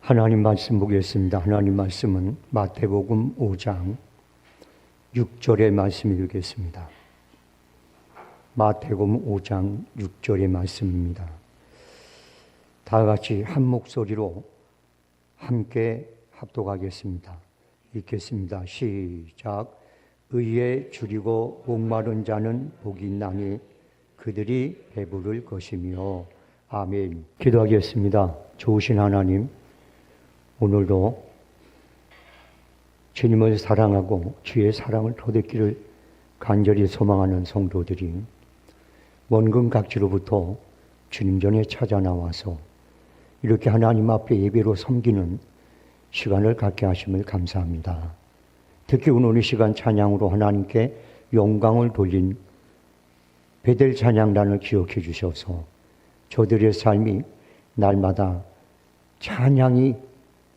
하나님 말씀 보겠습니다. 하나님 말씀은 마태복음 5장 6절의 말씀 읽겠습니다. 마태복음 5장 6절의 말씀입니다. 다 같이 한 목소리로 함께 합독하겠습니다. 읽겠습니다. 시작. 의에 줄이고 목마른 자는 복이 있나니 그들이 배부를 것이며. 아멘. 기도하겠습니다. 좋으신 하나님, 오늘도 주님을 사랑하고 주의 사랑을 더듬기를 간절히 소망하는 성도들이 원근 각지로부터 주님 전에 찾아 나와서 이렇게 하나님 앞에 예배로 섬기는 시간을 갖게 하심을 감사합니다. 특히 오늘 이 시간 찬양으로 하나님께 영광을 돌린 베델 찬양단을 기억해 주셔서 저들의 삶이 날마다 찬양이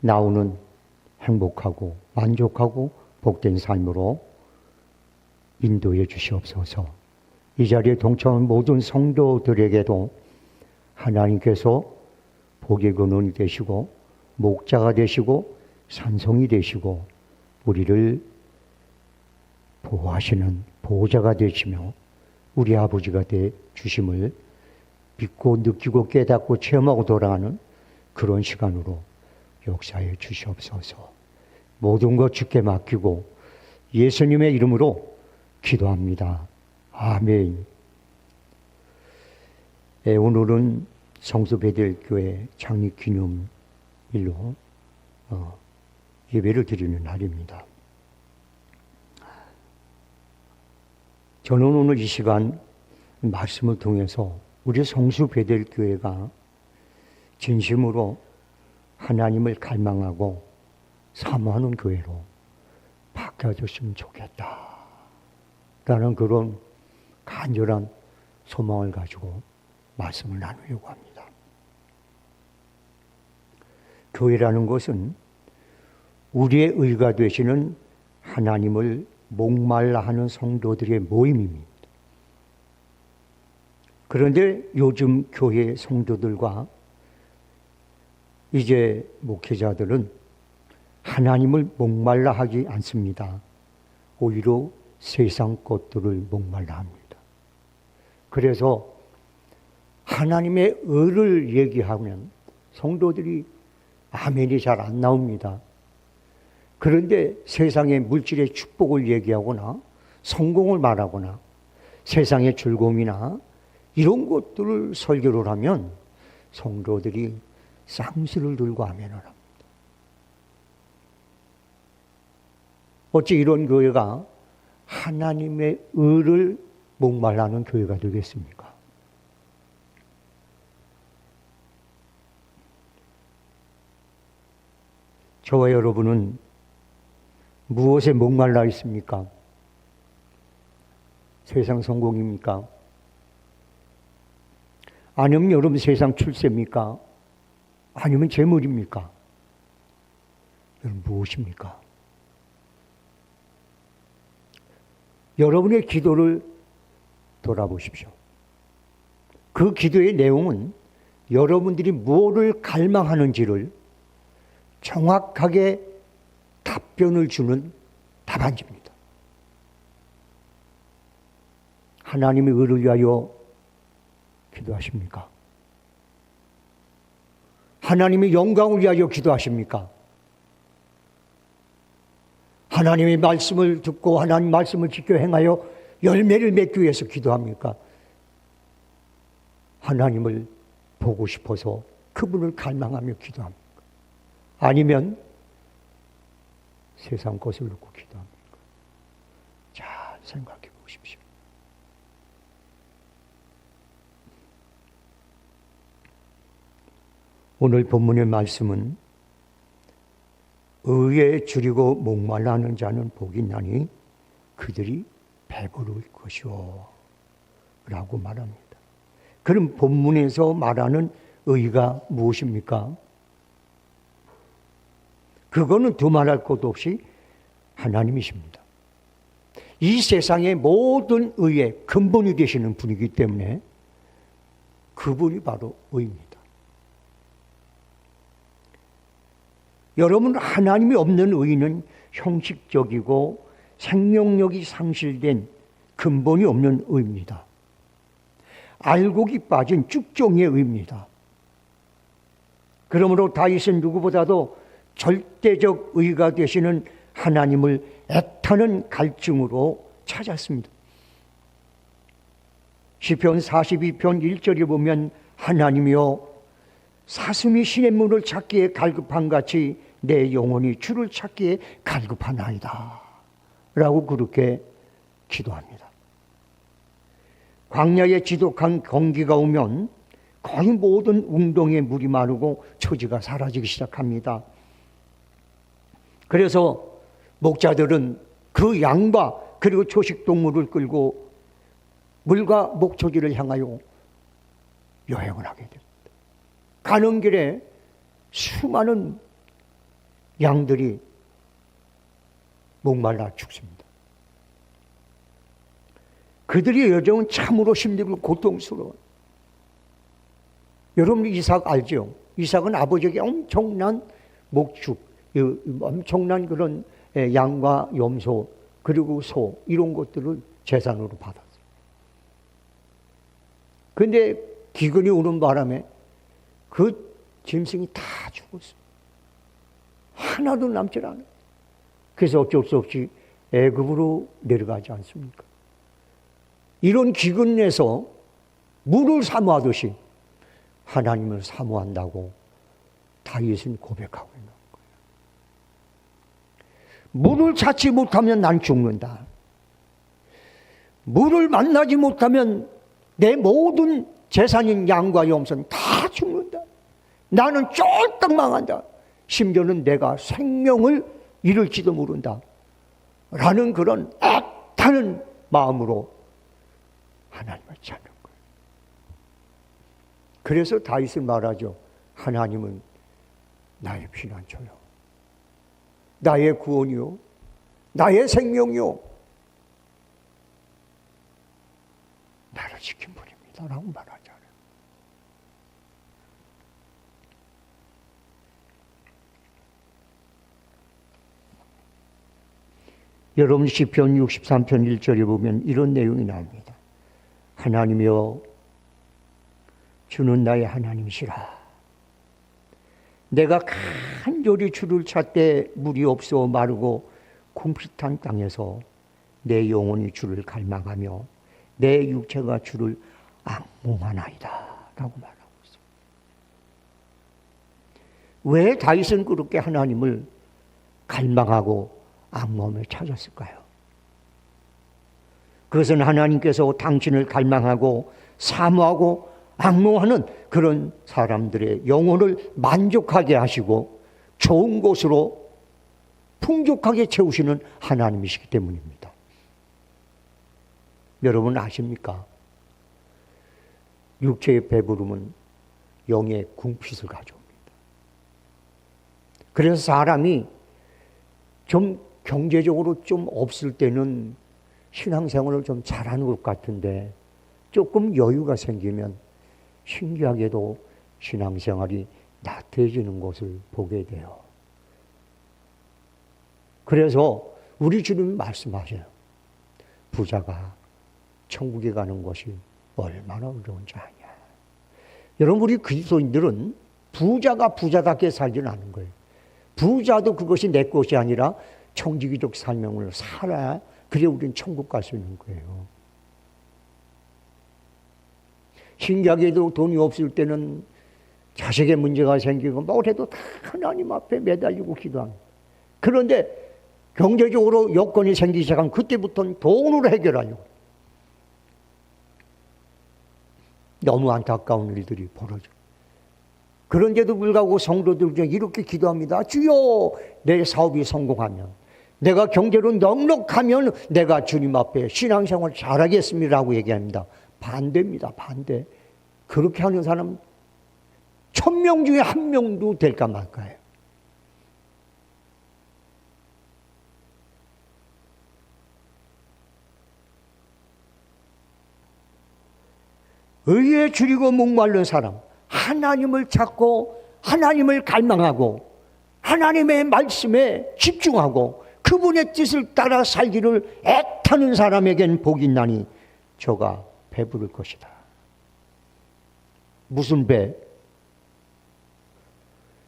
나오는 행복하고 만족하고 복된 삶으로 인도해 주시옵소서. 이 자리에 동참한 모든 성도들에게도 하나님께서 복의 근원이 되시고 목자가 되시고 산성이 되시고 우리를 보호하시는 보호자가 되시며 우리 아버지가 되 주심을 믿고 느끼고 깨닫고 체험하고 돌아가는 그런 시간으로 역사해 주시옵소서. 모든 것 주께 맡기고 예수님의 이름으로 기도합니다. 아멘. 오늘은 성수베델교회 창립기념일로 예배를 드리는 날입니다. 저는 오늘 이 시간 말씀을 통해서 우리 성수베델교회가 진심으로 하나님을 갈망하고 사모하는 교회로 바뀌어졌으면 좋겠다 라는 그런 간절한 소망을 가지고 말씀을 나누려고 합니다. 교회라는 것은 우리의 의가 되시는 하나님을 목말라 하는 성도들의 모임입니다. 그런데 요즘 교회 성도들과 이제 목회자들은 하나님을 목말라 하지 않습니다. 오히려 세상 것들을 목말라 합니다. 그래서 하나님의 의를 얘기하면 성도들이 아멘이 잘 안 나옵니다. 그런데 세상의 물질의 축복을 얘기하거나 성공을 말하거나 세상의 즐거움이나 이런 것들을 설교를 하면 성도들이 쌍수를 들고 아멘을 합니다. 어찌 이런 교회가 하나님의 의를 목말라하는 교회가 되겠습니까? 저와 여러분은 무엇에 목말라 있습니까? 세상 성공입니까? 아니면 여러분 세상 출세입니까? 아니면 재물입니까? 여러분 무엇입니까? 여러분의 기도를 돌아보십시오. 그 기도의 내용은 여러분들이 무엇을 갈망하는지를 정확하게 답변을 주는 답안지입니다. 하나님의 의를 위하여 기도하십니까? 하나님의 영광을 위하여 기도하십니까? 하나님의 말씀을 듣고 하나님 말씀을 지켜 행하여 열매를 맺기 위해서 기도합니까? 하나님을 보고 싶어서 그분을 갈망하며 기도합니까? 아니면 세상 것을 놓고 기도합니까? 잘 생각해 보십시오. 오늘 본문의 말씀은 의에 줄이고 목말라 하는 자는 복이 있나니 그들이 배부를 것이오 라고 말합니다. 그럼 본문에서 말하는 의가 무엇입니까? 그거는 두말할 것도 없이 하나님이십니다. 이 세상의 모든 의의 근본이 되시는 분이기 때문에 그분이 바로 의입니다. 여러분, 하나님이 없는 의는 형식적이고 생명력이 상실된 근본이 없는 의입니다. 알곡이 빠진 쭉정이의 의입니다. 그러므로 다윗은 누구보다도 절대적 의가 되시는 하나님을 애타는 갈증으로 찾았습니다. 시편 42편 1절에 보면 하나님이여 사슴이 시냇물을 찾기에 갈급한 같이 내 영혼이 주를 찾기에 갈급하나이다 라고 그렇게 기도합니다. 광야에 지독한 건기가 오면 거의 모든 웅덩이에 물이 마르고 초지가 사라지기 시작합니다. 그래서 목자들은 그 양과 그리고 초식동물을 끌고 물과 목초지를 향하여 여행을 하게 됩니다. 가는 길에 수많은 양들이 목말라 죽습니다. 그들의 여정은 참으로 힘들고 고통스러워요. 여러분 이삭 알죠? 이삭은 아버지에게 엄청난 목축, 엄청난 그런 양과 염소 그리고 소 이런 것들을 재산으로 받았어요. 그런데 기근이 오는 바람에 그 짐승이 다 죽었어요. 하나도 남질 않아요. 그래서 어쩔 수 없이 애굽으로 내려가지 않습니까? 이런 기근에서 물을 사모하듯이 하나님을 사모한다고 다윗은 고백하고 있는 거예요. 물을 찾지 못하면 난 죽는다. 물을 만나지 못하면 내 모든 재산인 양과 염소는 다 죽는다. 나는 쫄딱 망한다. 심지어는 내가 생명을 잃을지도 모른다. 라는 그런 애타는 마음으로 하나님을 찾는 거예요. 그래서 다윗은 말하죠. 하나님은 나의 피난처요, 나의 구원이요, 나의 생명이요, 나를 지킨 분입니다 라고 말하잖아요. 여러분 시편 63편 1절에 보면 이런 내용이 나옵니다. 하나님이여 주는 나의 하나님이시라. 내가 간절히 주를 찾되 물이 없어 마르고 궁핍한 땅에서 내 영혼이 주를 갈망하며 내 육체가 주를 악몽하나이다 라고 말하고 있습니다. 왜 다윗은 그렇게 하나님을 갈망하고 악몽을 찾았을까요? 그것은 하나님께서 당신을 갈망하고 사모하고 악몽하는 그런 사람들의 영혼을 만족하게 하시고 좋은 곳으로 풍족하게 채우시는 하나님이시기 때문입니다. 여러분 아십니까? 육체의 배부름은 영의 궁핍을 가져옵니다. 그래서 사람이 좀 경제적으로 좀 없을 때는 신앙생활을 좀 잘하는 것 같은데 조금 여유가 생기면 신기하게도 신앙생활이 나태해지는 것을 보게 돼요. 그래서 우리 주님이 말씀하셔요. 부자가 천국에 가는 것이 얼마나 어려운지 아냐. 여러분 우리 그리스도인들은 부자가 부자답게 살지는 않은 거예요. 부자도 그것이 내 것이 아니라 청지기적 삶을 살아야 그래 우리는 천국 갈 수 있는 거예요. 신기하게도 돈이 없을 때는 자식의 문제가 생기고 뭘 해도 다 하나님 앞에 매달리고 기도합니다. 그런데 경제적으로 여건이 생기기 시작하면 그때부터는 돈으로 해결하려고. 너무 안타까운 일들이 벌어져. 그런데도 불구하고 성도들 중에 이렇게 기도합니다. 주여, 내 사업이 성공하면, 내가 경제로 넉넉하면 내가 주님 앞에 신앙생활 잘하겠습니다라고 얘기합니다. 반대입니다. 반대. 그렇게 하는 사람 1000명 중에 1명도 될까 말까요. 의에 줄이고 목마른 사람, 하나님을 찾고 하나님을 갈망하고 하나님의 말씀에 집중하고 그분의 뜻을 따라 살기를 애타는 사람에겐 복이 있나니 저가 배부를 것이다. 무슨 배?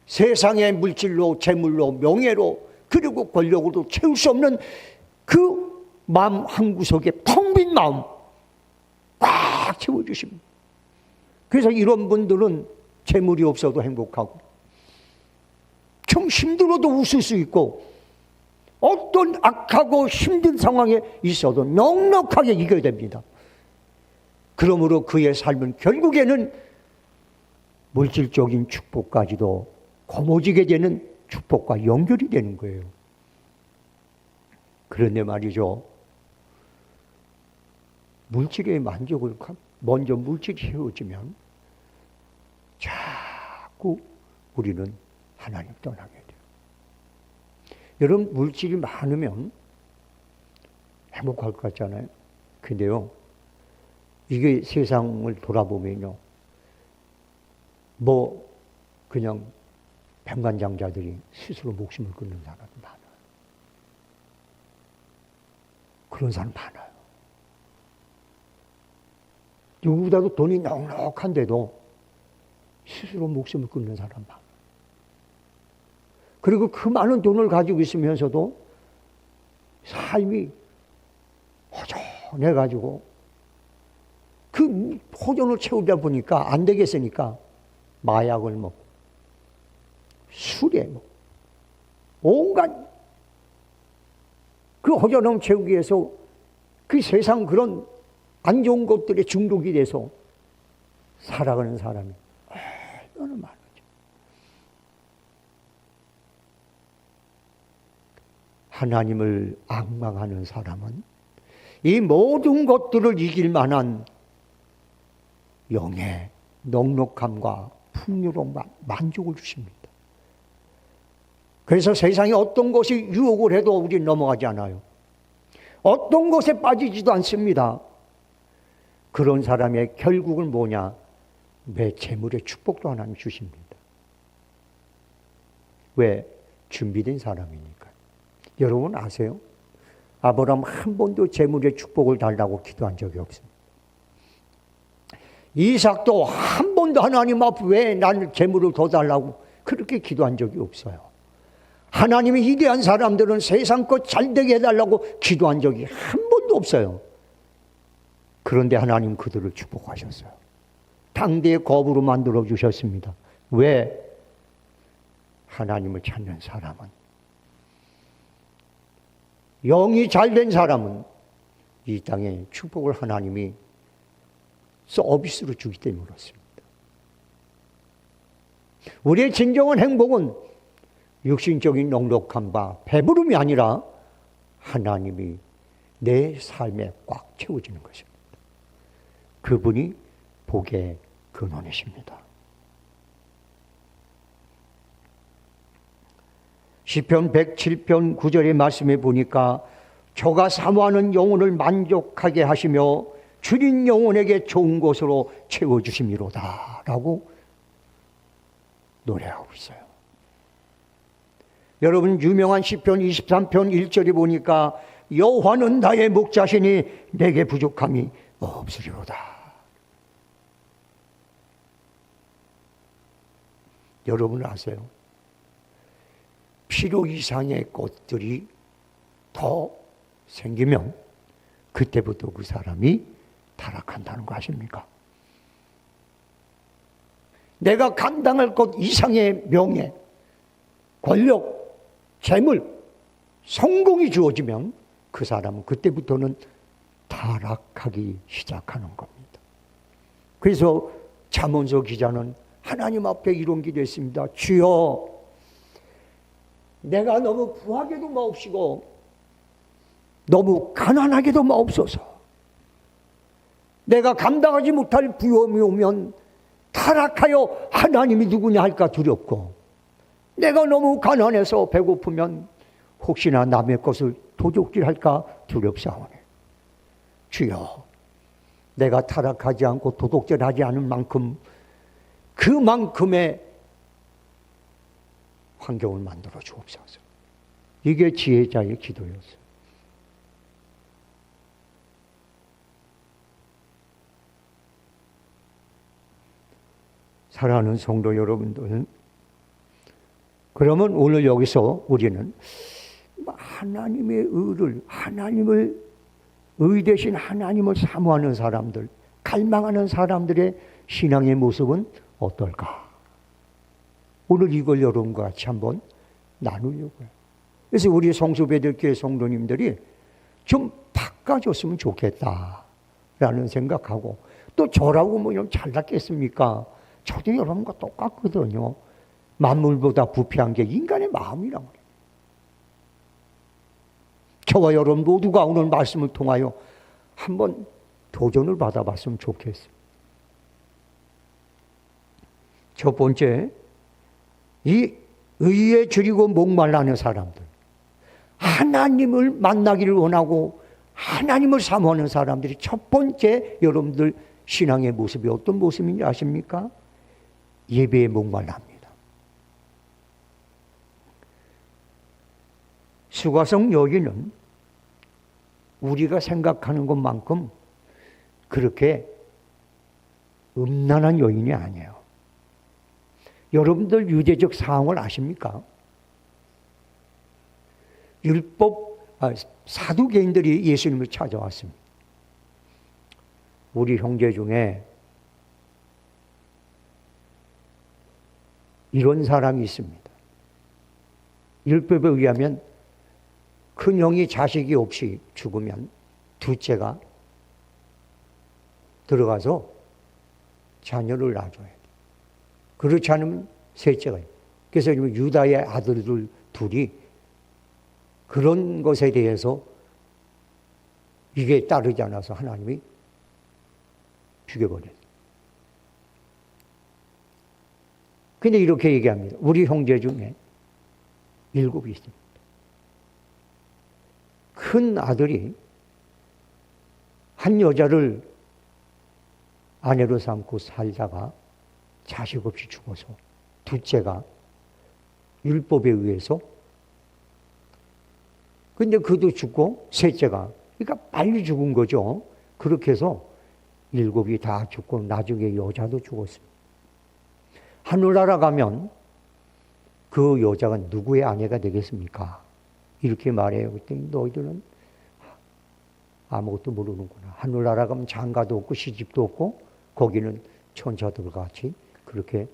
세상의 물질로, 재물로, 명예로, 그리고 권력으로 채울 수 없는 그 마음 한구석에 텅 빈 마음 꽉 채워주십니다. 그래서 이런 분들은 재물이 없어도 행복하고 좀 힘들어도 웃을 수 있고 어떤 악하고 힘든 상황에 있어도 넉넉하게 이겨야 됩니다. 그러므로 그의 삶은 결국에는 물질적인 축복까지도 거머쥐게 되는 축복과 연결이 되는 거예요. 그런데 말이죠, 물질의 만족을 먼저 물질이 채워지면 자꾸 우리는 하나님 떠나게 돼요. 여러분, 물질이 많으면 행복할 것 같잖아요. 근데요, 이게 세상을 돌아보면요, 그냥 백만장자들이 스스로 목숨을 끊는 사람이 많아요. 그런 사람 많아요. 누구보다도 돈이 넉넉한데도 스스로 목숨을 끊는 사람 많아요. 그리고 그 많은 돈을 가지고 있으면서도 삶이 허전해가지고 그 호전을 채우다 보니까 안 되겠으니까 마약을 먹고 술에 먹고 온갖 그 허전함 채우기 위해서 그 세상 그런 안 좋은 것들에 중독이 돼서 살아가는 사람이 얼마나 많아요. 하나님을 앙망하는 사람은 이 모든 것들을 이길 만한 영의 넉넉함과 풍요로움과 만족을 주십니다. 그래서 세상에 어떤 것이 유혹을 해도 우리는 넘어가지 않아요. 어떤 것에 빠지지도 않습니다. 그런 사람의 결국은 뭐냐? 내 재물의 축복도 하나님 주십니다. 왜? 준비된 사람이니까. 여러분 아세요? 아브라함 한 번도 재물의 축복을 달라고 기도한 적이 없습니다. 이삭도 한 번도 하나님 앞에 왜 나는 재물을 더 달라고 그렇게 기도한 적이 없어요. 하나님이 위대한 사람들은 세상 것 잘되게 해달라고 기도한 적이 한 번도 없어요. 그런데 하나님 그들을 축복하셨어요. 당대의 겁으로 만들어 주셨습니다. 왜? 하나님을 찾는 사람은, 영이 잘된 사람은 이 땅에 축복을 하나님이 서비스로 주기 때문에 그렇습니다. 우리의 진정한 행복은 육신적인 넉넉함과 배부름이 아니라 하나님이 내 삶에 꽉 채워지는 것입니다. 그분이 복의 근원이십니다. 시편 107편 9절의 말씀에 보니까 저가 사모하는 영혼을 만족하게 하시며 주린 영혼에게 좋은 것으로 채워주심이로다 라고 노래하고 있어요. 여러분, 유명한 시편 23편 1절에 보니까 여호와는 나의 목자시니 내게 부족함이 없으리로다. 여러분 아세요? 필요 이상의 것들이 더 생기면 그때부터 그 사람이 타락한다는 거 아십니까? 내가 감당할 것 이상의 명예, 권력, 재물, 성공이 주어지면 그 사람은 그때부터는 타락하기 시작하는 겁니다. 그래서 잠언서 기자는 하나님 앞에 이런 기도했습니다. 주여, 내가 너무 부하게도 마옵시고 너무 가난하게도 마옵소서. 내가 감당하지 못할 부요함이 오면 타락하여 하나님이 누구냐 할까 두렵고, 내가 너무 가난해서 배고프면 혹시나 남의 것을 도둑질할까 두렵사오니 주여, 내가 타락하지 않고 도둑질하지 않은 만큼 그만큼의 환경을 만들어 주옵소서. 이게 지혜자의 기도였어요. 사랑하는 성도 여러분들, 그러면 오늘 여기서 우리는 하나님의 의를, 의 대신 하나님을 사모하는 사람들, 갈망하는 사람들의 신앙의 모습은 어떨까? 오늘 이걸 여러분과 같이 한번 나누려고요. 그래서 우리 성수배들교회 성도님들이 좀 바꿔줬으면 좋겠다라는 생각하고, 또 저라고 뭐 좀 잘났겠습니까? 저도 여러분과 똑같거든요. 만물보다 부패한 게 인간의 마음이란 말이에요. 저와 여러분 모두가 오늘 말씀을 통하여 한번 도전을 받아봤으면 좋겠어요. 첫 번째, 이 의에 줄이고 목말라하는 사람들, 하나님을 만나기를 원하고 하나님을 사모하는 사람들이 첫 번째 여러분들 신앙의 모습이 어떤 모습인지 아십니까? 예배에 목말라합니다. 수가성 여인은 우리가 생각하는 것만큼 그렇게 음란한 여인이 아니에요. 여러분들 유대적 사항을 아십니까? 사두개인들이 예수님을 찾아왔습니다. 우리 형제 중에 이런 사람이 있습니다. 율법에 의하면 큰 형이 자식이 없이 죽으면 둘째가 들어가서 자녀를 낳아줘야 돼. 그렇지 않으면 셋째가. 그래서 유다의 아들들 둘이 그런 것에 대해서 이게 따르지 않아서 하나님이 죽여버렸어요. 근데 이렇게 얘기합니다. 우리 형제 중에 7이 있습니다. 큰 아들이 한 여자를 아내로 삼고 살다가 자식 없이 죽어서 둘째가 율법에 의해서, 근데 그도 죽고 셋째가, 그러니까 빨리 죽은 거죠. 그렇게 해서 7이 다 죽고 나중에 여자도 죽었습니다. 하늘나라 가면 그 여자가 누구의 아내가 되겠습니까? 이렇게 말해요. 그랬더니 너희들은 아무것도 모르는구나. 하늘나라 가면 장가도 없고 시집도 없고 거기는 천사들 같이 그렇게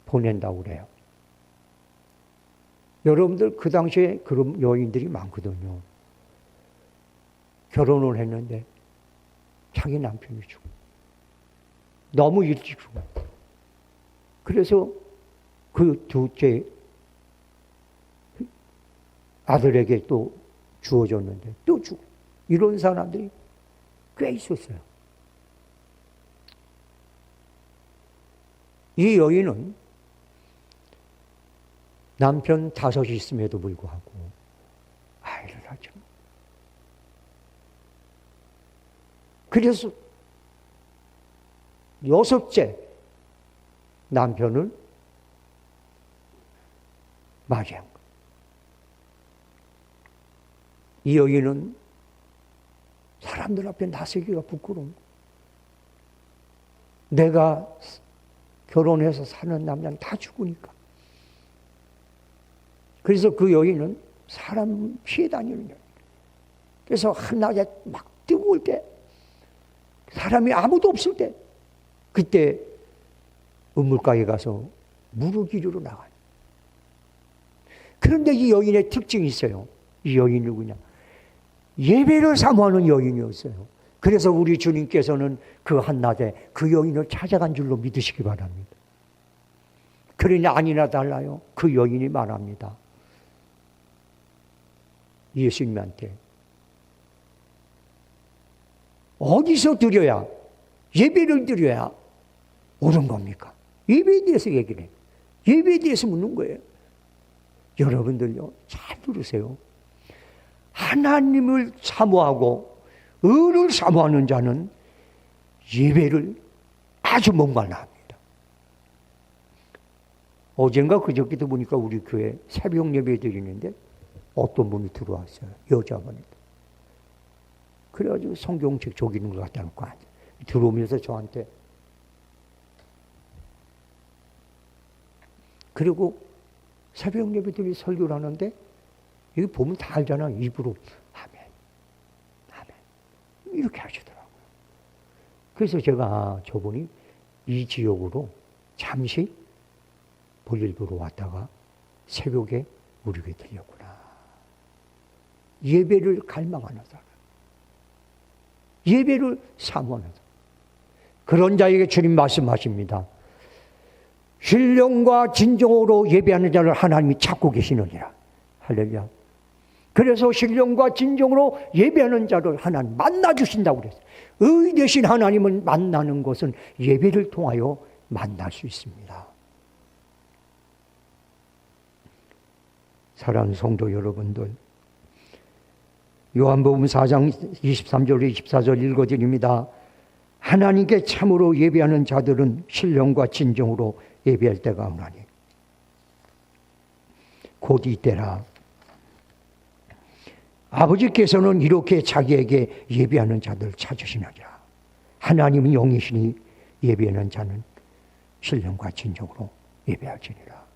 보낸다고 그래요. 여러분들 그 당시에 그런 여인들이 많거든요. 결혼을 했는데 자기 남편이 죽어. 너무 일찍 죽어. 그래서 그 둘째 아들에게 또 주어졌는데 또 죽어. 이런 사람들이 꽤 있었어요. 이 여인은 남편 5이 있음에도 불구하고 아이를 낳죠. 그래서 6째 남편을 맞이한 거예요. 이 여인은 사람들 앞에 나서기가 부끄러운 거예요. 내가 결혼해서 사는 남자는 다 죽으니까. 그래서 그 여인은 사람 피해 다니는 여인. 그래서 한낮에 막 뜨거울 때, 사람이 아무도 없을 때, 그때 우물가에 가서 물을 기르러 나가요. 그런데 이 여인의 특징이 있어요. 이 여인이 누구냐? 예배를 사모하는 여인이었어요. 그래서 우리 주님께서는 그 한낮에 그 여인을 찾아간 줄로 믿으시기 바랍니다. 그러냐 아니나 달라요. 그 여인이 말합니다. 예수님한테 어디서 드려야, 예배를 드려야 옳은 겁니까? 예배에 대해서 얘기를 해요. 예배에 대해서 묻는 거예요. 여러분들요, 잘 들으세요. 하나님을 사모하고 의를 사모하는 자는 예배를 아주 목말라 합니다. 어젠가 그저께도 보니까 우리 교회 새벽 예배 드리는데 어떤 분이 들어왔어요. 여자분이. 그래가지고 성경책 조기는 것 갖다 놓고 들어오면서 저한테 그리고 새벽 예배들이 설교를 하는데 여기 보면 다 알잖아. 입으로 아멘, 아멘 이렇게 하시더라고요. 그래서 제가 저분이 이 지역으로 잠시 볼일 보러 왔다가 새벽에 우리 교회 들렸구나. 예배를 갈망하는 사람, 예배를 사모하는 사람, 그런 자에게 주님 말씀하십니다. 신령과 진정으로 예배하는 자를 하나님이 찾고 계시느니라. 할렐루야. 그래서 신령과 진정으로 예배하는 자를 하나님 만나주신다고 그랬어요. 의 대신 하나님을 만나는 것은 예배를 통하여 만날 수 있습니다. 사랑하는 성도 여러분들, 요한복음 4장 23절 24절 읽어드립니다. 하나님께 참으로 예배하는 자들은 신령과 진정으로 예배할 때가 오나니 곧 이때라. 아버지께서는 이렇게 자기에게 예배하는 자들 찾으시느니라. 하나님은 영이시니 예배하는 자는 신령과 진정으로 예배할지니라.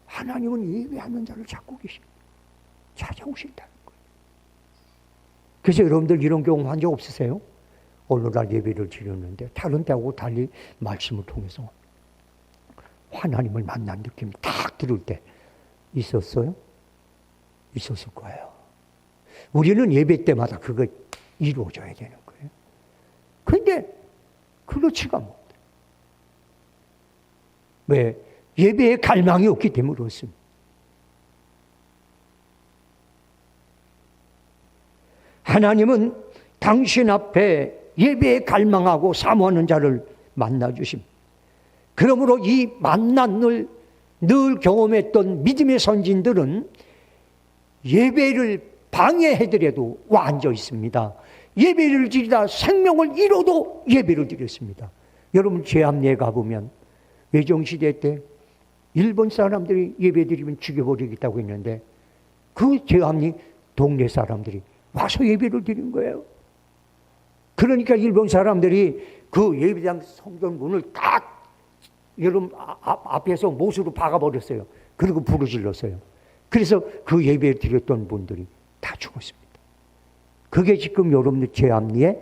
하나님은 예배하는 자를 찾고 계십니다. 찾아오신다는 거예요. 그래서 여러분들 이런 경험 한 적 없으세요? 어느 날 예배를 드렸는데 다른 때하고 달리 말씀을 통해서 하나님을 만난 느낌이 딱 들을 때 있었어요? 있었을 거예요. 우리는 예배 때마다 그거 이루어져야 되는 거예요. 그런데 그렇지가 못해. 왜? 예배에 갈망이 없기 때문에 그렇습니다. 하나님은 당신 앞에 예배에 갈망하고 사모하는 자를 만나주십니다. 그러므로 이 만남을 늘 경험했던 믿음의 선진들은 예배를 방해해더라도 와 앉아 있습니다. 예배를 드리다 생명을 잃어도 예배를 드렸습니다. 여러분 제암리에 가보면 외정시대 때 일본 사람들이 예배 드리면 죽여버리겠다고 했는데 그 제암리 동네 사람들이 와서 예배를 드린 거예요. 그러니까 일본 사람들이 그 예배당 성전 문을 딱 여러분 앞에서 못으로 박아버렸어요. 그리고 부르질렀어요. 그래서 그 예배 드렸던 분들이 다 죽었습니다. 그게 지금 여러분들 제암리에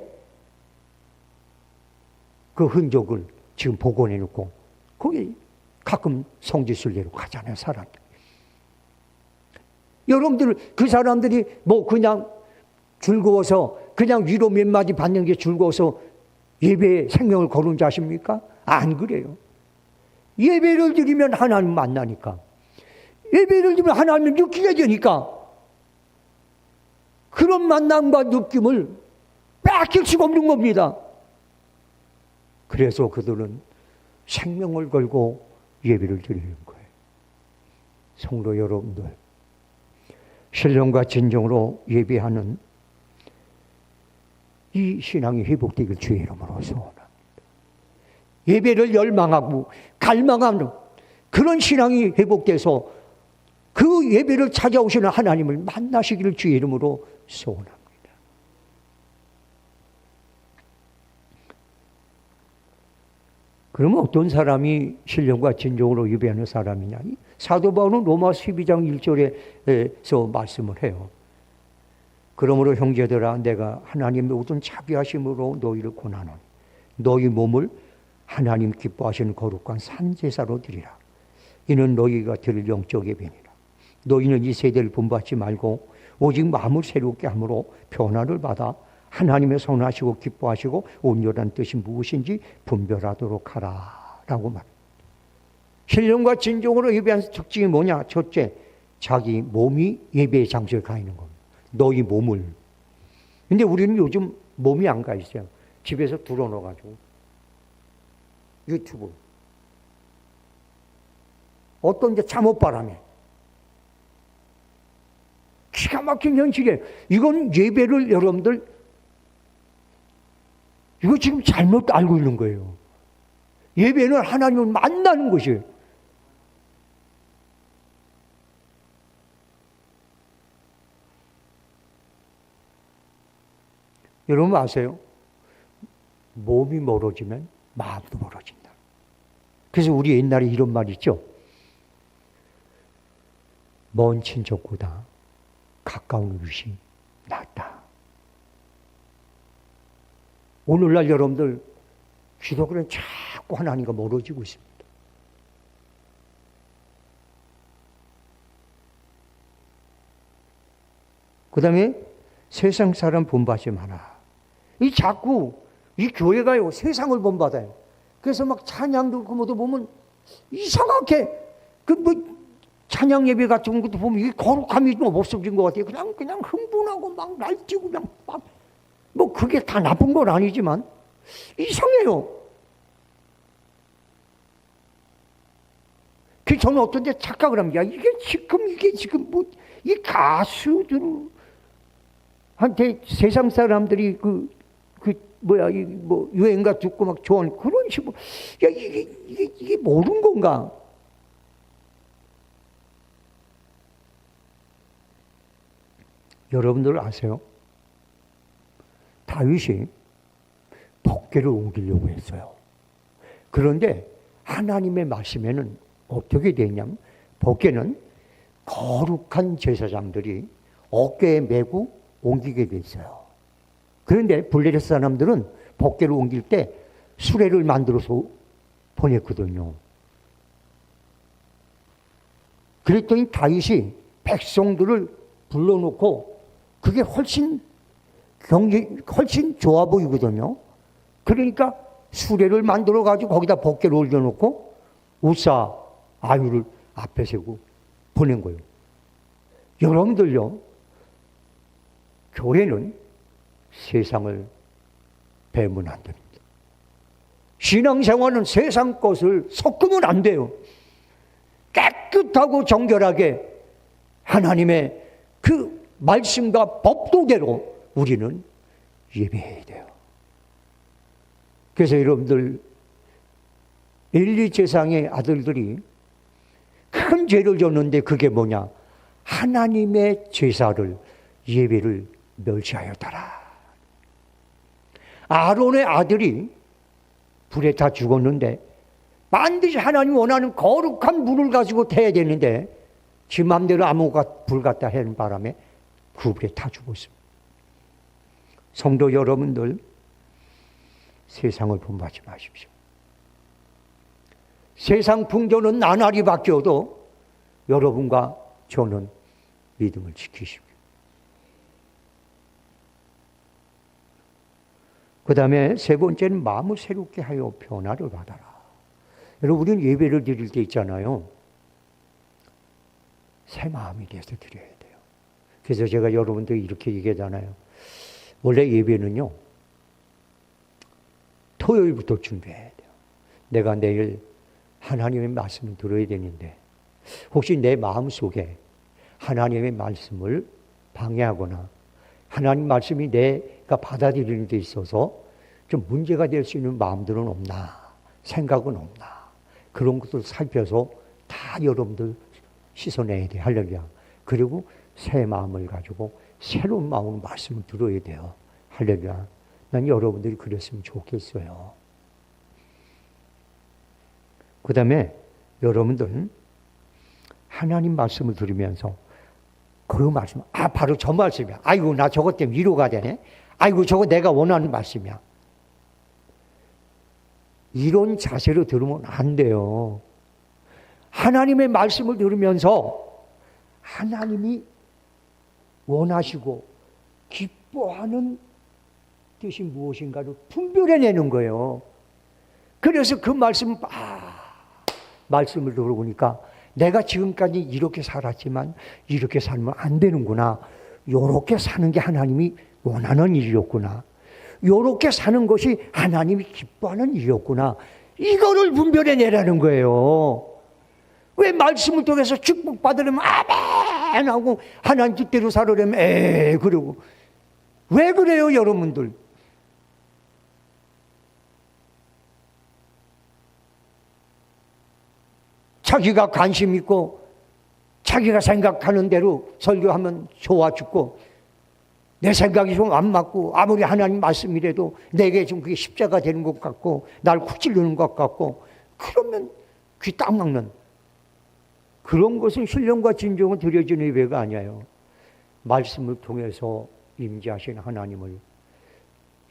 그 흔적을 지금 복원해 놓고 거기 가끔 성지순례로 가잖아요, 사람들. 여러분들 그 사람들이 뭐 그냥 즐거워서 그냥 위로 몇 마디 받는 게 즐거워서 예배에 생명을 거둔 자십니까? 안 그래요. 예배를 드리면 하나님 만나니까, 예배를 드리면 하나님을 느끼게 되니까 그런 만남과 느낌을 뺏길 수가 없는 겁니다. 그래서 그들은 생명을 걸고 예배를 드리는 거예요. 성도 여러분들, 신령과 진정으로 예배하는 이 신앙이 회복되길 주의 이름으로 소원합니다. 예배를 열망하고 갈망하는 그런 신앙이 회복돼서 그 예배를 찾아오시는 하나님을 만나시기를 주의 이름으로 소원합니다. 그러면 어떤 사람이 신령과 진정으로 예배하는 사람이냐? 사도 바울은 로마 12장 1절에서 말씀을 해요. 그러므로 형제들아, 내가 하나님의 모든 자비하심으로 너희를 권하노니 너희 몸을 하나님 기뻐하시는 거룩한 산제사로 드리라. 이는 너희가 드릴 영적 예배니라. 너희는 이 세대를 본받지 말고 오직 마음을 새롭게 함으로 변화를 받아 하나님의 선하시고 기뻐하시고 온전한 뜻이 무엇인지 분별하도록 하라 라고 말합니다. 신령과 진정으로 예배하는 특징이 뭐냐? 첫째, 자기 몸이 예배의 장소에 가 있는 겁니다. 너희 몸을. 근데 우리는 요즘 몸이 안 가 있어요. 집에서 들어놓아가지고 유튜브, 어떤 이제 잠옷바람에 기가 막힌 현실이에요. 이건 예배를 여러분들 이거 지금 잘못 알고 있는 거예요. 예배는 하나님을 만나는 것이에요. 여러분 아세요? 몸이 멀어지면 마음도 멀어진다. 그래서 우리 옛날에 이런 말 있죠. 먼 친척보다 가까운 이웃이 낫다. 오늘날 여러분들 기독교는 자꾸 하나님과 멀어지고 있습니다. 그 다음에 세상 사람 본받지 마라. 이 자꾸 이 교회가요 세상을 본받아요. 그래서 막 찬양도 그 뭐도 보면 이상하게 그 뭐 찬양 예배 같은 것도 보면 이 거룩함이 좀 없어진 것 같아요. 그냥 흥분하고 막 날뛰고 그냥 막 뭐 그게 다 나쁜 건 아니지만 이상해요. 그 저는 어떤 데 착각을 합니다. 이게 지금 뭐 이 가수들한테 세상 사람들이 뭐 유행가 듣고 막 좋아하는 그런 식으로 야 이게 모르는 건가? 여러분들 아세요? 다윗이 법궤를 옮기려고 했어요. 그런데 하나님의 말씀에는 어떻게 되냐면 법궤는 거룩한 제사장들이 어깨에 메고 옮기게 돼 있어요. 그런데 블레셋 사람들은 법궤를 옮길 때 수레를 만들어서 보냈거든요. 그랬더니 다윗이 백성들을 불러놓고 그게 훨씬 좋아 보이거든요. 그러니까 수레를 만들어 가지고 거기다 법궤를 올려놓고 우사 아유를 앞에 세우고 보낸 거예요. 여러분들요, 교회는 세상을 배우면 안 됩니다. 신앙생활은 세상 것을 섞으면 안 돼요. 깨끗하고 정결하게 하나님의 그 말씀과 법도대로 우리는 예배해야 돼요. 그래서 여러분들 엘리 제사장의 아들들이 큰 죄를 졌는데 그게 뭐냐? 하나님의 제사를 예배를 멸시하였더라. 아론의 아들이 불에 다 죽었는데 반드시 하나님 원하는 거룩한 물을 가지고 태야 되는데 지 맘대로 불 갖다 하는 바람에 그 불에 타 죽었습니다. 성도 여러분들 세상을 본받지 마십시오. 세상 풍조는 나날이 바뀌어도 여러분과 저는 믿음을 지키십시오. 그 다음에 세 번째는 마음을 새롭게 하여 변화를 받아라. 여러분 우리는 예배를 드릴 때 있잖아요. 새 마음이 돼서 드려야 돼요. 그래서 제가 여러분들 이렇게 얘기하잖아요. 원래 예배는요. 토요일부터 준비해야 돼요. 내가 내일 하나님의 말씀을 들어야 되는데 혹시 내 마음속에 하나님의 말씀을 방해하거나 하나님 말씀이 내가 받아들이는 데 있어서 좀 문제가 될 수 있는 마음들은 없나, 생각은 없나, 그런 것들 살펴서 다 여러분들 씻어내야 돼요. 할렐루야. 그리고 새 마음을 가지고 새로운 마음으로 말씀을 들어야 돼요. 할렐루야. 난 여러분들이 그랬으면 좋겠어요. 그 다음에 여러분들 하나님 말씀을 들으면서 그 말씀, 바로 저 말씀이야. 아이고, 나 저것 때문에 위로가 되네. 아이고, 저거 내가 원하는 말씀이야. 이런 자세로 들으면 안 돼요. 하나님의 말씀을 들으면서 하나님이 원하시고 기뻐하는 뜻이 무엇인가를 분별해내는 거예요. 그래서 그 말씀을 들어보니까 내가 지금까지 이렇게 살았지만 이렇게 살면 안 되는구나. 요렇게 사는 게 하나님이 원하는 일이었구나. 요렇게 사는 것이 하나님이 기뻐하는 일이었구나. 이거를 분별해내라는 거예요. 왜 말씀을 통해서 축복받으려면 아멘 하고 하나님 뜻대로 살으려면 그러고 왜 그래요 여러분들? 자기가 관심 있고 자기가 생각하는 대로 설교하면 좋아 죽고 내 생각이 좀 안 맞고 아무리 하나님 말씀이라도 내게 좀 그게 십자가 되는 것 같고 날 쿡 찌르는 것 같고 그러면 귀 딱 막는 그런 것은 신령과 진정은 드려지는 예배가 아니에요. 말씀을 통해서 임재하신 하나님을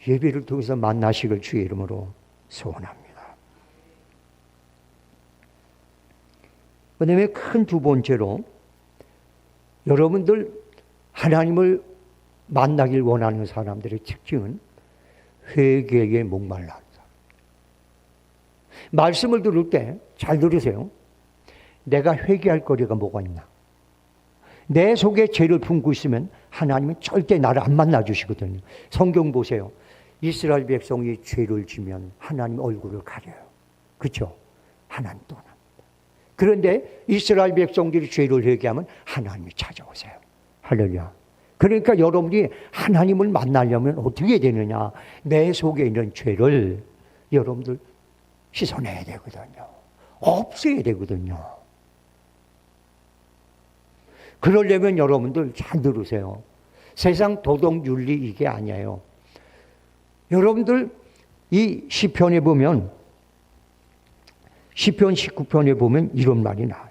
예배를 통해서 만나시길 주의 이름으로 소원합니다. 그 다음에 큰 두 번째로 여러분들 하나님을 만나길 원하는 사람들의 특징은 회개에 목말라 한다. 말씀을 들을 때 잘 들으세요. 내가 회개할 거리가 뭐가 있나? 내 속에 죄를 품고 있으면 하나님은 절대 나를 안 만나주시거든요. 성경 보세요. 이스라엘 백성이 죄를 지면 하나님 얼굴을 가려요. 그렇죠? 하나님 떠납니다. 그런데 이스라엘 백성들이 죄를 회개하면 하나님이 찾아오세요. 할렐루야. 그러니까 여러분이 하나님을 만나려면 어떻게 되느냐? 내 속에 있는 죄를 여러분들 씻어내야 되거든요. 없애야 되거든요. 그러려면 여러분들 잘 들으세요. 세상 도덕 윤리 이게 아니에요. 여러분들 이 시편에 보면 시편 19편에 보면 이런 말이 나와요.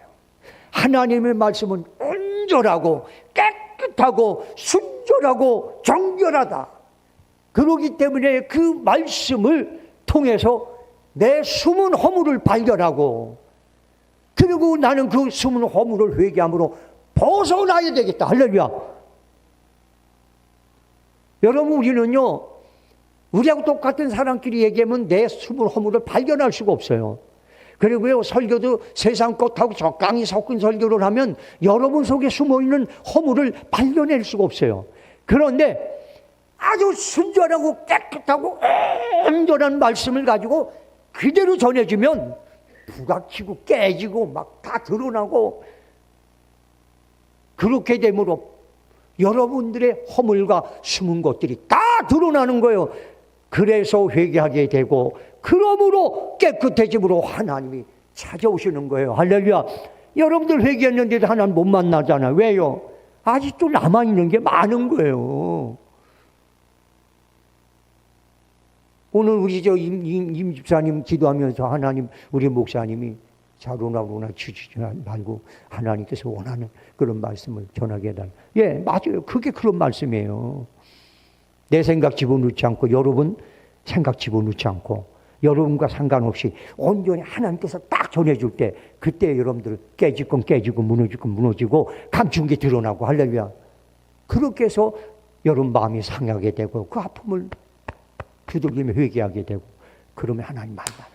하나님의 말씀은 온전하고 깨끗하고 순전하고 정결하다. 그렇기 때문에 그 말씀을 통해서 내 숨은 허물을 발견하고 그리고 나는 그 숨은 허물을 회개함으로 벗어나야 되겠다. 할렐루야. 여러분 우리는요 우리하고 똑같은 사람끼리 얘기하면 내 숨은 허물을 발견할 수가 없어요. 그리고요 설교도 세상 것하고 적당히 섞은 설교를 하면 여러분 속에 숨어있는 허물을 발견할 수가 없어요. 그런데 아주 순전하고 깨끗하고 온전한 말씀을 가지고 그대로 전해주면 부각치고 깨지고 막 다 드러나고 그렇게 되므로 여러분들의 허물과 숨은 것들이 다 드러나는 거예요. 그래서 회개하게 되고 그러므로 깨끗해짐으로 하나님이 찾아오시는 거예요. 할렐루야. 여러분들 회개했는데도 하나님 못 만나잖아요. 왜요? 아직도 남아있는 게 많은 거예요. 오늘 우리 임 집사님 기도하면서 하나님 우리 목사님이 자로나로나 치지 말고 하나님께서 원하는 그런 말씀을 전하게 해달라. 예, 맞아요. 그게 그런 말씀이에요. 내 생각 집어넣지 않고 여러분 생각 집어넣지 않고 여러분과 상관없이 온전히 하나님께서 딱 전해줄 때 그때 여러분들 깨질 건 깨지고 무너질 건 무너지고 감춘 게 드러나고 할렐루야. 그렇게 해서 여러분 마음이 상하게 되고 그 아픔을 두들기며 회개하게 되고 그러면 하나님 만나는 거예요.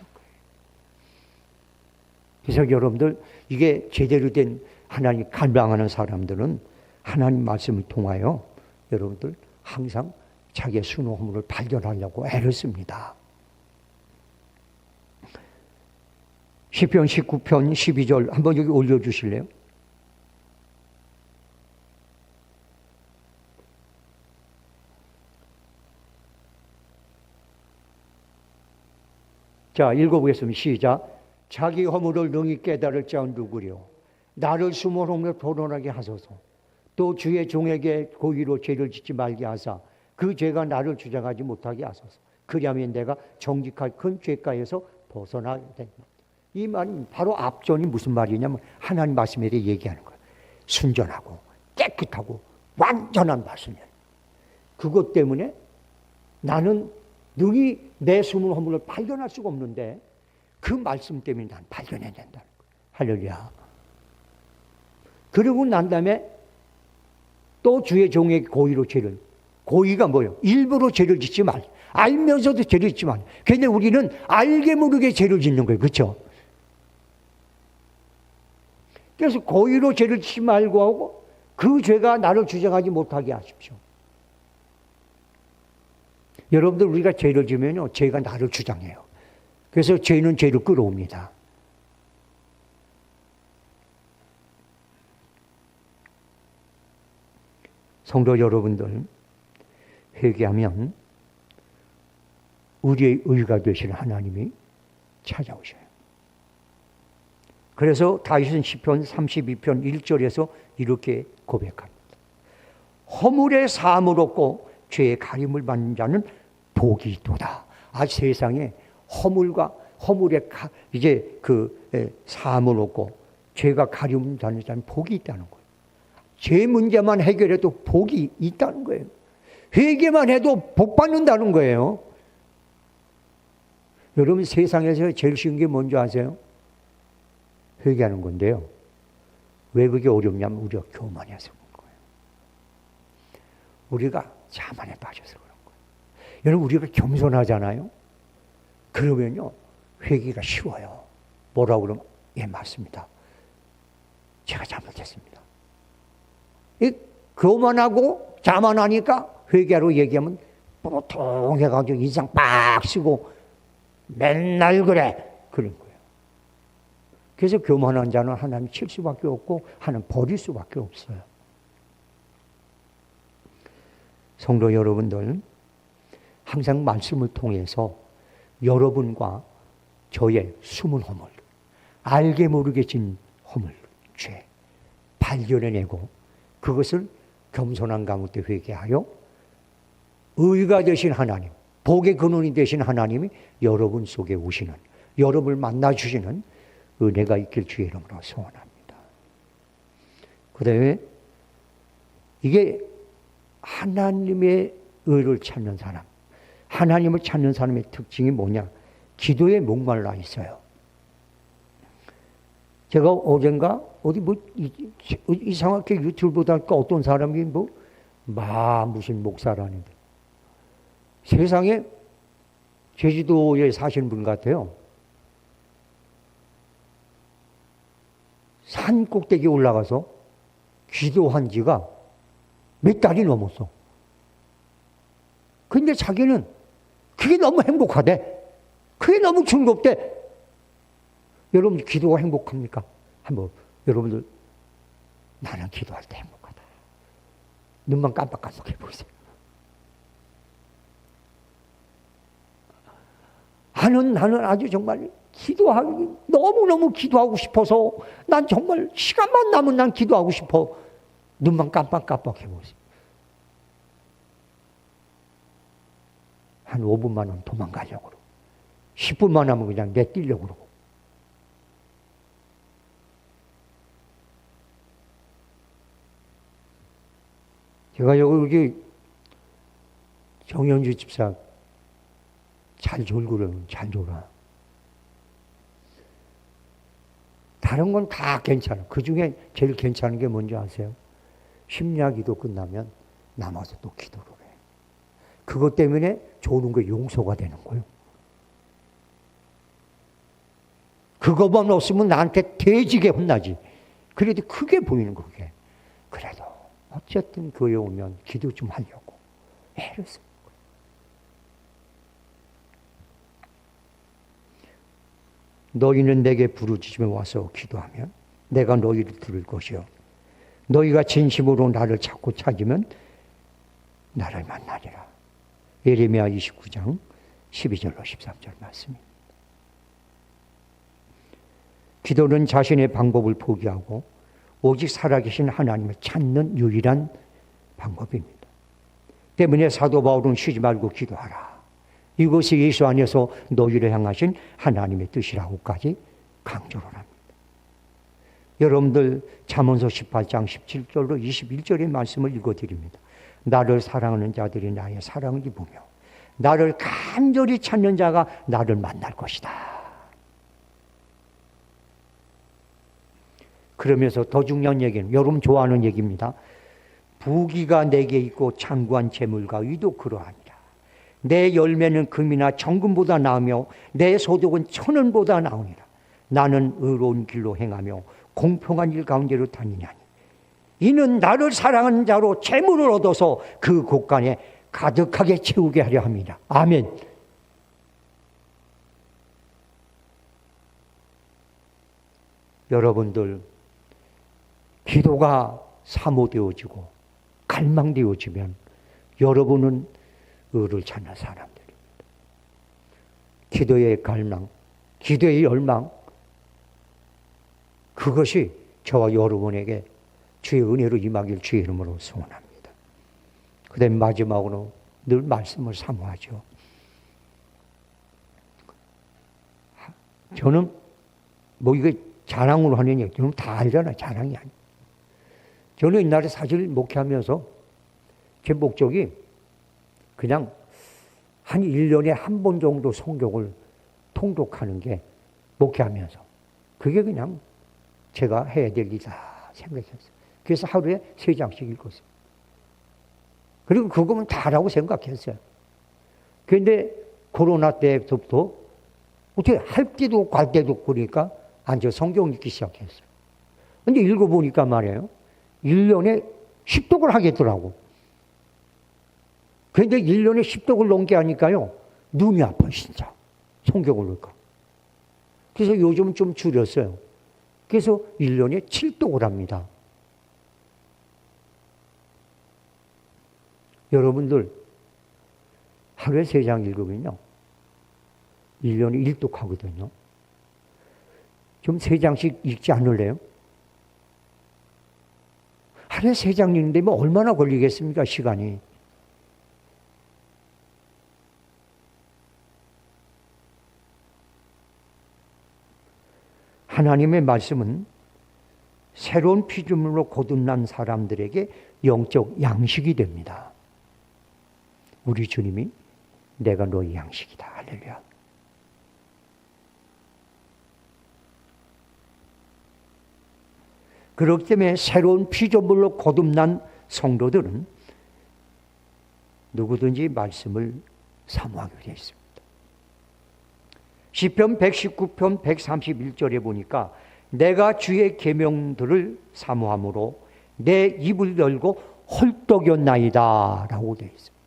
그래서 여러분들 이게 제대로 된 하나님 갈망하는 사람들은 하나님 말씀을 통하여 여러분들 항상 자기의 순호 허물을 발견하려고 애를 씁니다. 시편 19편 12절 한번 여기 올려주실래요? 자, 읽어보겠습니다. 시작. 자기 허물을 능히 깨달을 자는 누구려? 나를 숨은 허물을 도론하게 하소서. 또 주의 종에게 고의로 죄를 짓지 말게 하사 그 죄가 나를 주장하지 못하게 하소서. 그리하면 내가 정직할 큰 죄가에서 벗어나게 됩니다. 이 말은 바로 앞전이 무슨 말이냐면 하나님 말씀에 대해 얘기하는 거예요. 순전하고 깨끗하고 완전한 말씀이에요. 그것 때문에 나는 능히 내 숨은 허물을 발견할 수가 없는데 그 말씀 때문에 난 발견해야 된다는 거예요. 할렐루야. 그러고 난 다음에 또 주의 종에게 고의로 죄를, 고의가 뭐예요? 일부러 죄를 짓지 말, 알면서도 죄를 짓지 말. 그런데 우리는 알게 모르게 죄를 짓는 거예요. 그렇죠? 그래서 고의로 죄를 짓지 말고 하고 그 죄가 나를 주장하지 못하게 하십시오. 여러분들 우리가 죄를 지면요, 죄가 나를 주장해요. 그래서 죄는 죄를 끌어옵니다. 성도 여러분들, 회개하면 우리의 의가 되시는 하나님이 찾아오셔요. 그래서 다윗은 시편 32편 1절에서 이렇게 고백합니다. 허물의 사함을 얻고 죄의 가림을 받는 자는 복이 있도다. 세상에 허물의 사함을 얻고 죄가 가림 받는 자는 복이 있다는 거예요. 죄 문제만 해결해도 복이 있다는 거예요. 회개만 해도 복 받는다는 거예요. 여러분, 세상에서 제일 쉬운 게 뭔지 아세요? 회개하는 건데요. 왜 그게 어렵냐면 우리가 교만해서 그런 거예요. 우리가 자만에 빠져서 그런 거예요. 여러분, 우리가 겸손하잖아요. 그러면요, 회개가 쉬워요. 뭐라고 그러면, 예, 맞습니다. 제가 잘못했습니다. 교만하고 자만하니까 회개하러 얘기하면 뽀통해가지고 인상 빡 쓰고 맨날 그런 거예요. 그래서 교만한 자는 하나님 칠 수밖에 없고 하나님 버릴 수밖에 없어요. 성도 여러분들, 항상 말씀을 통해서 여러분과 저의 숨은 허물, 알게 모르게 진 허물, 죄 발견해내고 그것을 겸손한 가운데 회개하여 의가 되신 하나님, 복의 근원이 되신 하나님이 여러분 속에 오시는, 여러분을 만나주시는 은혜가 있길 주의 이름으로 소원합니다. 그 다음에 이게 하나님의 의를 찾는 사람, 하나님을 찾는 사람의 특징이 뭐냐? 기도에 목말라 있어요. 제가 어젠가 어디 이상하게 유튜브 보다가 어떤 사람이 무슨 목사라는데 세상에 제주도에 사시는 분 같아요. 산 꼭대기에 올라가서 기도한 지가 몇 달이 넘었어. 근데 자기는 그게 너무 행복하대. 그게 너무 즐겁대. 여러분, 기도가 행복합니까? 한번 여러분들, 나는 기도할 때 행복하다. 눈만 깜빡깜빡 해보세요. 나는 아주 정말 너무너무 기도하고 싶어서 난 정말 시간만 나면 난 기도하고 싶어. 눈만 깜빡깜빡 해보세요. 한 5분만 하면 도망가려고 그러고 10분만 하면 그냥 내뛰려고 그러고 제가 여기 정현주 집사 잘 졸고는 잘 졸아. 다른 건 다 괜찮아. 그 중에 제일 괜찮은 게 뭔지 아세요? 심야기도 끝나면 남아서 또 기도를 해. 그것 때문에 조는 거 용서가 되는 거예요. 그것만 없으면 나한테 돼지게 혼나지. 그래도 크게 보이는 거, 그게. 그래도 어쨌든 교회 오면 기도 좀 하려고 애를 쓰는 거예요. 너희는 내게 부르짖으며 와서 기도하면 내가 너희를 들을 것이요. 너희가 진심으로 나를 찾고 찾으면 나를 만나리라. 예레미야 29장 12절로 13절 말씀입니다. 기도는 자신의 방법을 포기하고 오직 살아계신 하나님을 찾는 유일한 방법입니다. 때문에 사도 바울은 쉬지 말고 기도하라. 이것이 예수 안에서 너희를 향하신 하나님의 뜻이라고까지 강조를 합니다. 여러분들 잠언서 18장 17절로 21절의 말씀을 읽어드립니다. 나를 사랑하는 자들이 나의 사랑을 입으며 나를 간절히 찾는 자가 나를 만날 것이다. 그러면서 더 중요한 얘기는 여러분 좋아하는 얘기입니다. 부귀가 내게 있고 창구한 재물과 의도 그러하니라. 내 열매는 금이나 정금보다 나으며 내 소득은 천원보다 나으니라. 나는 의로운 길로 행하며 공평한 일 가운데로 다니냐니 이는 나를 사랑하는 자로 재물을 얻어서 그 곳간에 가득하게 채우게 하려 합니다. 아멘. 여러분들 기도가 사모되어지고 갈망되어지면 여러분은 의를 찾는 사람들입니다. 기도의 갈망, 기도의 열망, 그것이 저와 여러분에게 주의 은혜로 임하길 주의 이름으로 소원합니다. 그 다음에 마지막으로 늘 말씀을 사모하죠. 저는 뭐 이게 자랑으로 하는 얘기, 저는 다 알잖아요. 자랑이 아니에요. 저는 옛날에 사실 목회하면서 제 목적이 그냥 한 1년에 한 번 정도 성경을 통독하는 게 목회하면서 그게 그냥 제가 해야 될 일이다 생각했어요. 그래서 하루에 3장씩 읽었어요. 그리고 그거면 다라고 생각했어요. 그런데 코로나 때부터 어떻게 할 때도 없고 갈 때도 없고 그러니까 앉아 성경 읽기 시작했어요. 근데 읽어보니까 말이에요. 1년에 10독을 하겠더라고. 그런데 1년에 10독을 넘게 하니까요. 눈이 아파 진짜. 성경을 읽으니까. 그래서 요즘은 좀 줄였어요. 그래서 1년에 7독을 합니다. 여러분들 하루에 3장 읽으면요. 1년에 1독 하거든요. 좀 3장씩 읽지 않을래요? 하루에 3장 읽는데 뭐 얼마나 걸리겠습니까, 시간이. 하나님의 말씀은 새로운 피조물로 거듭난 사람들에게 영적 양식이 됩니다. 우리 주님이 내가 너의 양식이다. 할렐루야. 그렇기 때문에 새로운 피조물로 거듭난 성도들은 누구든지 말씀을 사모하게 되어 있습니다. 시편 119편 131절에 보니까 내가 주의 계명들을 사모함으로 내 입을 열고 헐떡였나이다 라고 되어 있습니다.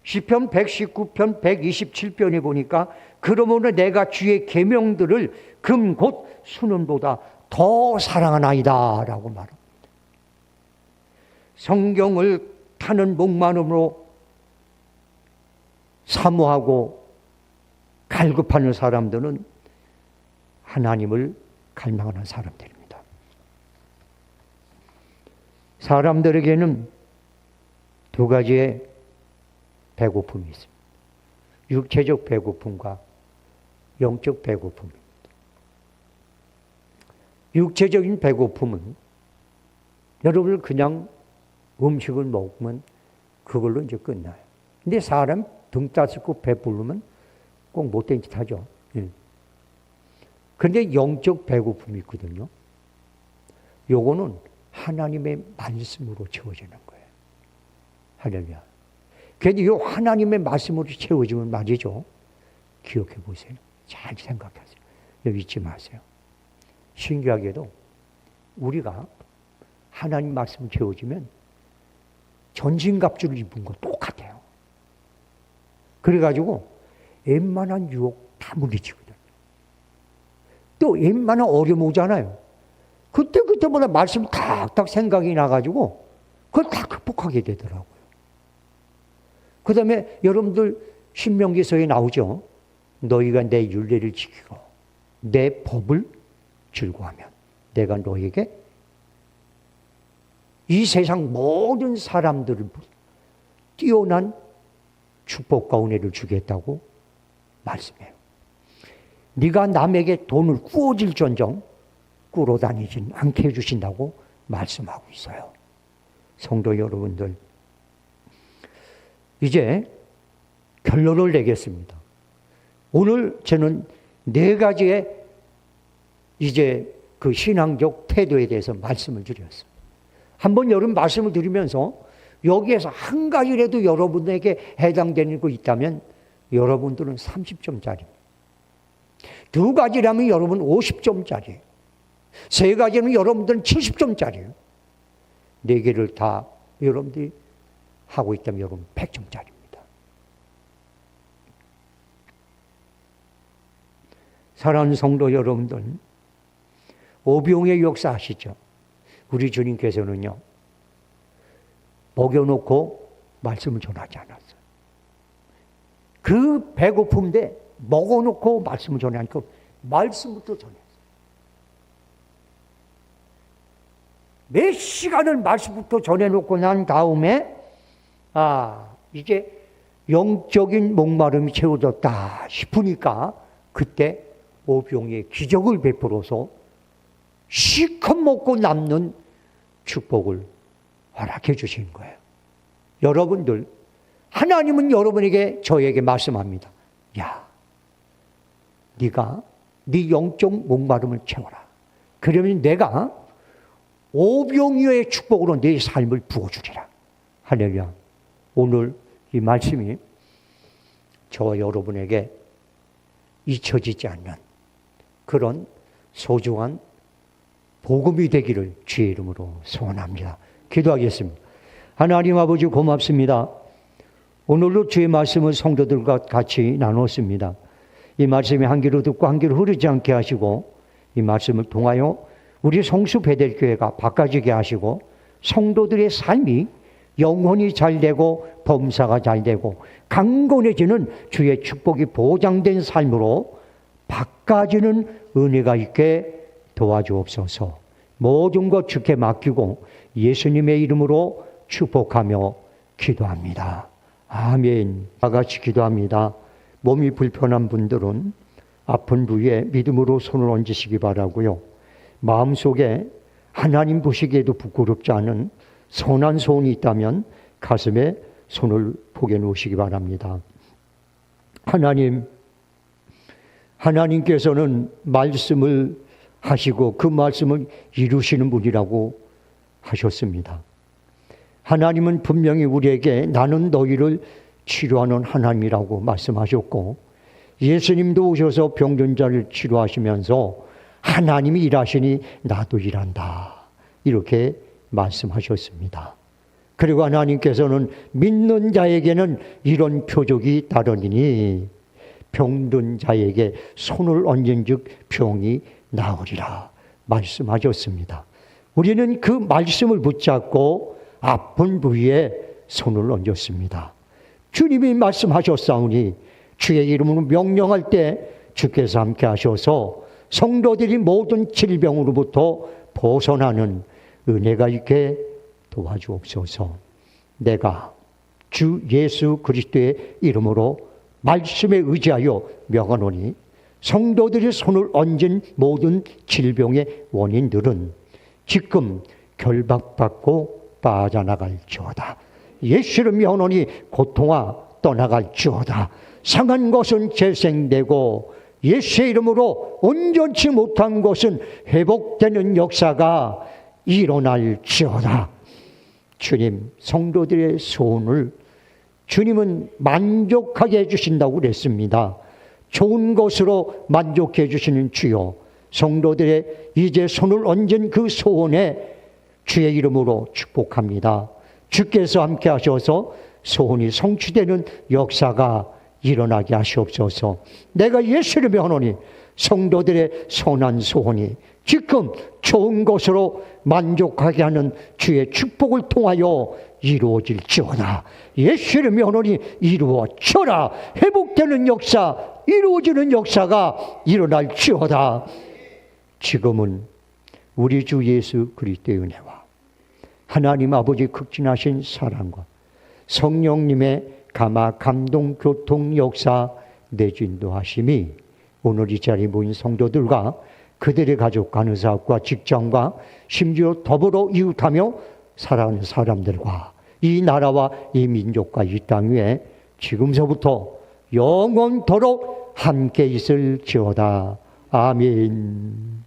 시편 119편 127편에 보니까 그러므로 내가 주의 계명들을 금 곧 수는보다 더 사랑하나이다 라고 말합니다. 성경을 타는 목마름으로 사모하고 갈급하는 사람들은 하나님을 갈망하는 사람들입니다. 사람들에게는 2가지의 배고픔이 있습니다. 육체적 배고픔과 영적 배고픔입니다. 육체적인 배고픔은 여러분 그냥 음식을 먹으면 그걸로 이제 끝나요. 근데 사람 등 따스고 배 부르면 꼭 못된 짓 하죠. 그런데 영적 배고픔이 있거든요. 요거는 하나님의 말씀으로 채워지는 거예요. 할렐루야. 그런데 이 하나님의 말씀으로 채워지면 말이죠. 기억해 보세요. 잘 생각하세요. 여기 잊지 마세요. 신기하게도 우리가 하나님 말씀 채워지면 전신갑주를 입은 거 똑같아요. 그래가지고 웬만한 유혹 다 물리치거든요. 또 웬만한 어려움 오잖아요. 그때마다 말씀 탁탁 생각이 나가지고 그걸 다 극복하게 되더라고요. 그 다음에 여러분들 신명기서에 나오죠. 너희가 내 율례를 지키고 내 법을 즐거워하면 내가 너에게 이 세상 모든 사람들을 뛰어난 축복과 은혜를 주겠다고 말씀해요. 네가 남에게 돈을 꾸어질전정 꾸러다니지 않게 해주신다고 말씀하고 있어요. 성도 여러분들, 이제 결론을 내겠습니다. 오늘 저는 4가지의 이제 그 신앙적 태도에 대해서 말씀을 드렸어요. 한번 여러분 말씀을 드리면서 여기에서 한 가지라도 여러분에게 해당되는 거 있다면 여러분들은 30점짜리입니다. 2가지라면 여러분 50점짜리예요. 3가지는 여러분들은 70점짜리예요. 4개를 다 여러분들이 하고 있다면 여러분 100점짜리입니다. 사랑하는 성도 여러분들, 오병의 역사 아시죠? 우리 주님께서는요, 먹여놓고 말씀을 전하지 않았어요. 그 배고픔인데 먹어놓고 말씀을 전하니까 말씀부터 전했어요. 몇 시간을 말씀부터 전해놓고 난 다음에 이제 영적인 목마름이 채워졌다 싶으니까 그때 오병이의 기적을 베풀어서 실컷 먹고 남는 축복을 허락해 주신 거예요. 여러분들, 하나님은 여러분에게, 저에게 말씀합니다. 야, 네가 네 영적 목마름을 채워라. 그러면 내가 오병이어의 축복으로 네 삶을 부어주리라. 할렐루야. 오늘 이 말씀이 저와 여러분에게 잊혀지지 않는 그런 소중한 복음이 되기를 주의 이름으로 소원합니다. 기도하겠습니다. 하나님 아버지 고맙습니다. 오늘도 주의 말씀을 성도들과 같이 나눴습니다. 이 말씀이 한 귀로 듣고 한 귀로 흐르지 않게 하시고 이 말씀을 통하여 우리 성수 베델교회가 바꿔지게 하시고 성도들의 삶이 영혼이 잘되고 범사가 잘되고 강건해지는 주의 축복이 보장된 삶으로 바꿔지는 은혜가 있게 도와주옵소서. 모든 것 주께 맡기고 예수님의 이름으로 축복하며 기도합니다. 아멘. 다 같이 기도합니다. 몸이 불편한 분들은 아픈 부위에 믿음으로 손을 얹으시기 바라고요. 마음속에 하나님 보시기에도 부끄럽지 않은 선한 소원이 있다면 가슴에 손을 포개 놓으시기 바랍니다. 하나님께서는 말씀을 하시고 그 말씀을 이루시는 분이라고 하셨습니다. 하나님은 분명히 우리에게 나는 너희를 치료하는 하나님이라고 말씀하셨고 예수님도 오셔서 병든 자를 치료하시면서 하나님이 일하시니 나도 일한다. 이렇게 말씀하셨습니다. 그리고 하나님께서는 믿는 자에게는 이런 표적이 따르니 병든 자에게 손을 얹은즉 병이 나으리라 말씀하셨습니다. 우리는 그 말씀을 붙잡고 아픈 부위에 손을 얹었습니다. 주님이 말씀하셨사오니 주의 이름으로 명령할 때 주께서 함께 하셔서 성도들이 모든 질병으로부터 벗어나는 은혜가 있게 도와주옵소서. 내가 주 예수 그리스도의 이름으로 말씀에 의지하여 명하노니 성도들이 손을 얹은 모든 질병의 원인들은 지금 결박받고 빠져나갈지어다. 예수를 명하노니 고통아 떠나갈지어다. 상한 것은 재생되고 예수의 이름으로 온전치 못한 것은 회복되는 역사가 일어날지어다. 주님, 성도들의 소원을 주님은 만족하게 해주신다고 그랬습니다. 좋은 것으로 만족해 주시는 주여, 성도들의 이제 손을 얹은 그 소원에 주의 이름으로 축복합니다. 주께서 함께 하셔서 소원이 성취되는 역사가 일어나게 하시옵소서. 내가 예수를 명하노니 성도들의 선한 소원이 지금 좋은 것으로 만족하게 하는 주의 축복을 통하여 이루어질지어다. 예수를 명하노니 이루어져라. 회복되는 역사, 이루어지는 역사가 일어날지어다. 지금은 우리 주 예수 그리스도의 은혜와 하나님 아버지 극진하신 사랑과 성령님의 감화 감동 교통 역사 내진도하심이 오늘 이 자리에 모인 성도들과 그들의 가족 간호사업과 직장과 심지어 더불어 이웃하며 살아가는 사람들과 이 나라와 이 민족과 이 땅 위에 지금서부터 영원토록 함께 있을지어다. 아멘.